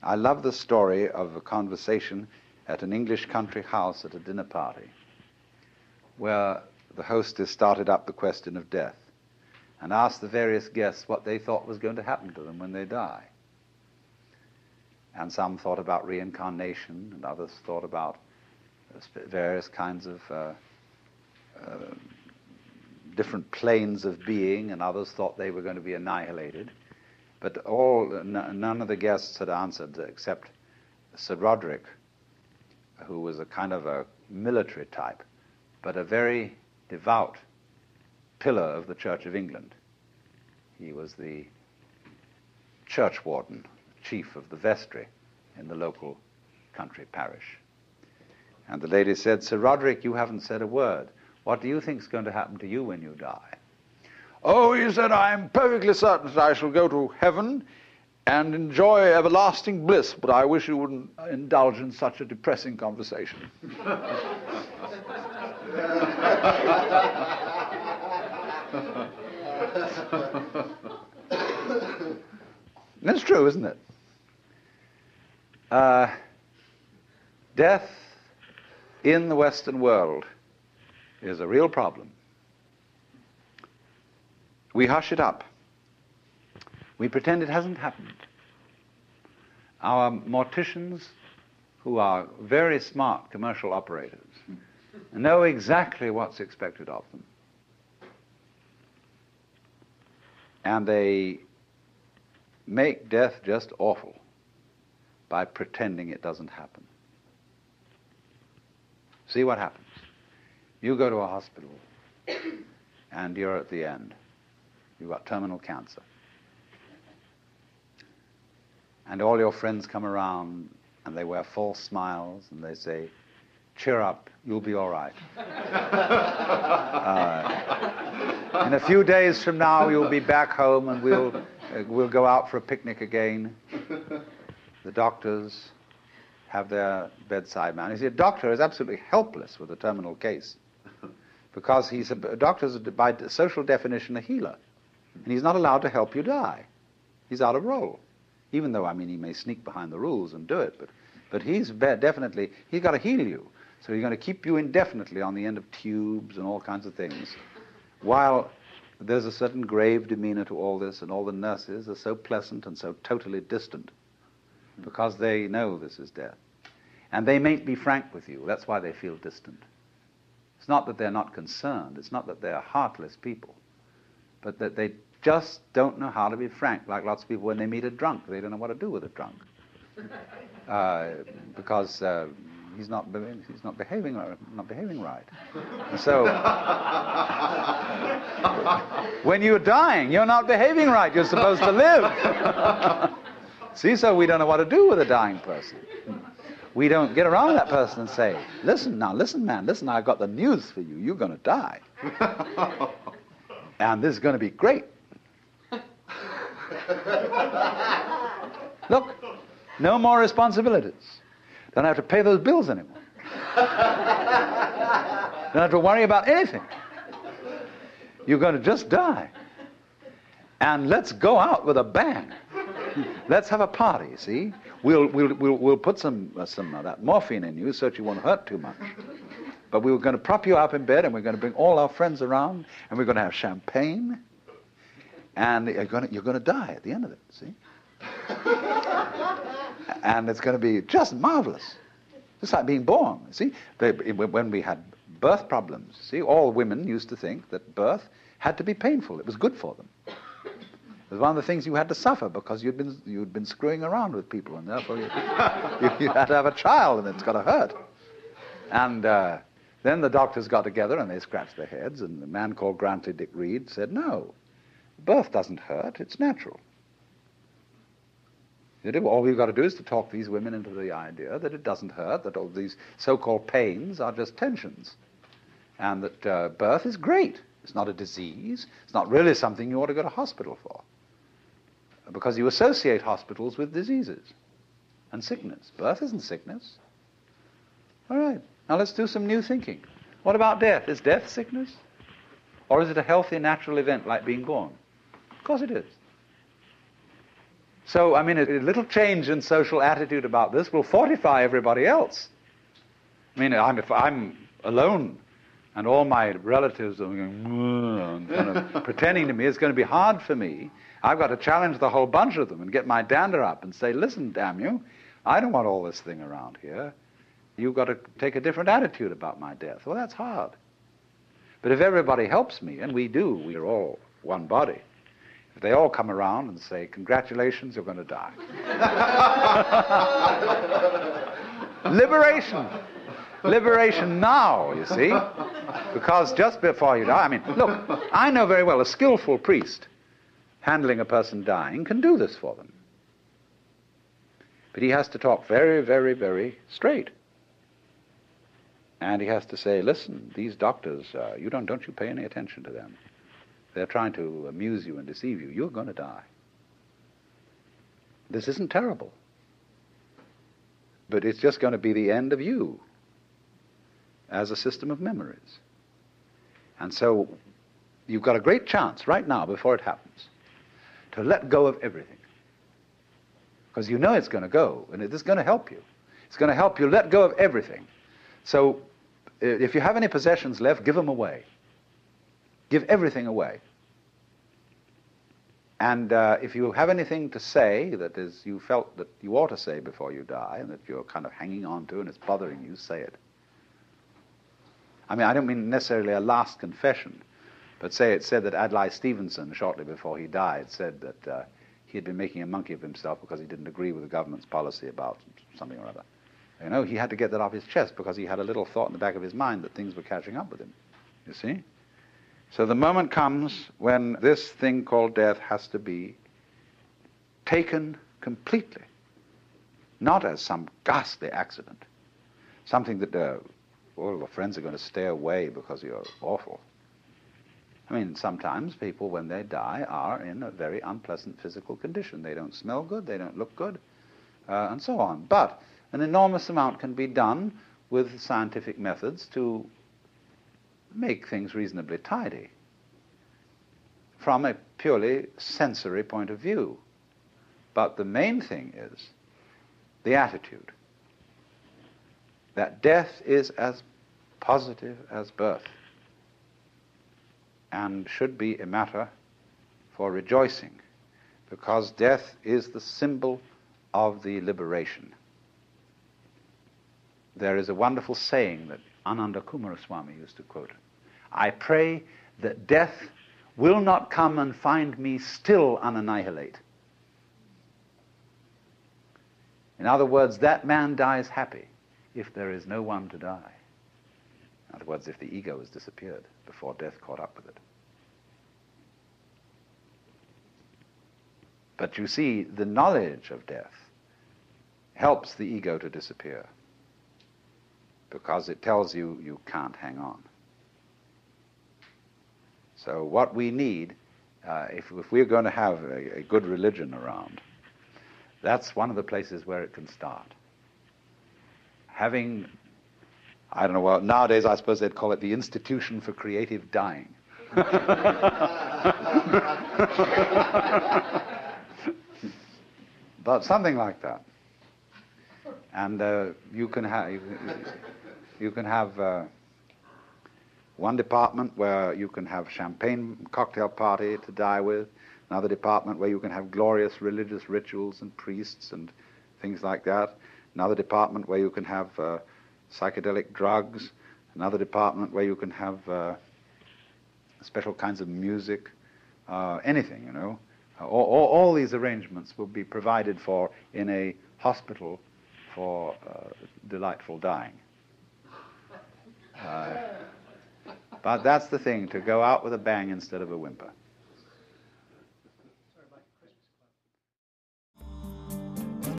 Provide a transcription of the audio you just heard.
I love the story of a conversation at an English country house at a dinner party where the hostess started up the question of death and asked the various guests what they thought was going to happen to them when they die. And some thought about reincarnation, and others thought about various kinds of different planes of being, and others thought they were going to be annihilated. But none of the guests had answered except Sir Roderick, who was a kind of a military type, but a very devout pillar of the Church of England. He was the church warden, chief of the vestry in the local country parish. And the lady said, "Sir Roderick, you haven't said a word. What do you think is going to happen to you when you die?" "Oh," he said, "I am perfectly certain that I shall go to heaven and enjoy everlasting bliss, but I wish you wouldn't indulge in such a depressing conversation." That's true, isn't it? Death in the Western world is a real problem. We hush it up. We pretend it hasn't happened. Our morticians, who are very smart commercial operators, know exactly what's expected of them. And they make death just awful by pretending it doesn't happen. See what happens. You go to a hospital and you're at the end. You've got terminal cancer. And all your friends come around and they wear false smiles and they say, "Cheer up, you'll be all right. In a few days from now, you'll be back home and we'll go out for a picnic again." The doctors have their bedside man. You see, a doctor is absolutely helpless with a terminal case because a doctor is, by social definition, a healer. And he's not allowed to help you die. He's out of role. Even though, he may sneak behind the rules and do it, but he's definitely, he's got to heal you. So he's going to keep you indefinitely on the end of tubes and all kinds of things. While there's a certain grave demeanor to all this, and all the nurses are so pleasant and so totally distant because they know this is death. And they mayn't be frank with you. That's why they feel distant. It's not that they're not concerned. It's not that they're heartless people. But that they just don't know how to be frank, like lots of people when they meet a drunk. They don't know what to do with a drunk. Because he's not behaving right. And so when you're dying, you're not behaving right. You're supposed to live. See, so we don't know what to do with a dying person. We don't get around that person and say, listen, man, I've got the news for you. You're going to die. And this is going to be great. Look, no more responsibilities. Don't have to pay those bills anymore. Don't have to worry about anything. You're going to just die. And let's go out with a bang. Let's have a party, see? We'll put some of that morphine in you so that you won't hurt too much. But we were going to prop you up in bed, and we're going to bring all our friends around, and we're going to have champagne, and you're going to die at the end of it, see? And it's going to be just marvelous. Just like being born, see? When we had birth problems, see, all women used to think that birth had to be painful. It was good for them. It was one of the things you had to suffer because you'd been screwing around with people, and therefore you had to have a child, and it's got to hurt. And then the doctors got together and they scratched their heads, and a man called Grantley Dick Reed said, "No, birth doesn't hurt, it's natural." All we've got to do is to talk these women into the idea that it doesn't hurt, that all these so-called pains are just tensions, and that birth is great. It's not a disease. It's not really something you ought to go to hospital for, because you associate hospitals with diseases and sickness. Birth isn't sickness. All right, now let's do some new thinking. What about death? Is death sickness? Or is it a healthy, natural event like being born? Of course it is. So, I mean, a little change in social attitude about this will fortify everybody else. I mean, if I'm alone and all my relatives are going, and kind of pretending to me, it's going to be hard for me. I've got to challenge the whole bunch of them and get my dander up and say, listen, damn you, I don't want all this thing around here. You've got to take a different attitude about my death. Well, that's hard. But if everybody helps me, and we do, we're all one body, if they all come around and say, congratulations, you're going to die. Liberation. Liberation now, you see. Because just before you die, I mean, look, I know very well a skillful priest handling a person dying can do this for them. But he has to talk very, very, very straight. And he has to say, listen, these doctors, don't you pay any attention to them. They're trying to amuse you and deceive you. You're going to die. This isn't terrible. But it's just going to be the end of you as a system of memories. And so you've got a great chance right now, before it happens, to let go of everything. Because you know it's going to go, and it is going to help you. It's going to help you let go of everything. So if you have any possessions left, give them away. Give everything away. And if you have anything to say that is you felt that you ought to say before you die, and that you're kind of hanging on to and it's bothering you, say it. I mean, I don't mean necessarily a last confession, but say it said that Adlai Stevenson, shortly before he died, said that he had been making a monkey of himself because he didn't agree with the government's policy about something or other. You know, he had to get that off his chest because he had a little thought in the back of his mind that things were catching up with him. You see? So the moment comes when this thing called death has to be taken completely, not as some ghastly accident, something that all your friends are going to stay away because you're awful. I mean, sometimes people, when they die, are in a very unpleasant physical condition. They don't smell good, they don't look good, and so on. But an enormous amount can be done with scientific methods to make things reasonably tidy from a purely sensory point of view. But the main thing is the attitude, that death is as positive as birth and should be a matter for rejoicing, because death is the symbol of the liberation. There is a wonderful saying that Ananda Kumaraswamy used to quote. I pray that death will not come and find me still unannihilate. In other words, that man dies happy if there is no one to die. In other words, if the ego has disappeared before death caught up with it. But you see, the knowledge of death helps the ego to disappear, because it tells you you can't hang on. So what we need, if we're going to have a good religion around, that's one of the places where it can start. Having, I don't know, well, nowadays I suppose they'd call it the Institution for Creative Dying. But something like that. And you can have one department where you can have champagne cocktail party to die with, another department where you can have glorious religious rituals and priests and things like that, another department where you can have psychedelic drugs, another department where you can have special kinds of music, anything, you know. All these arrangements will be provided for in a hospital for delightful dying. But that's the thing, to go out with a bang instead of a whimper.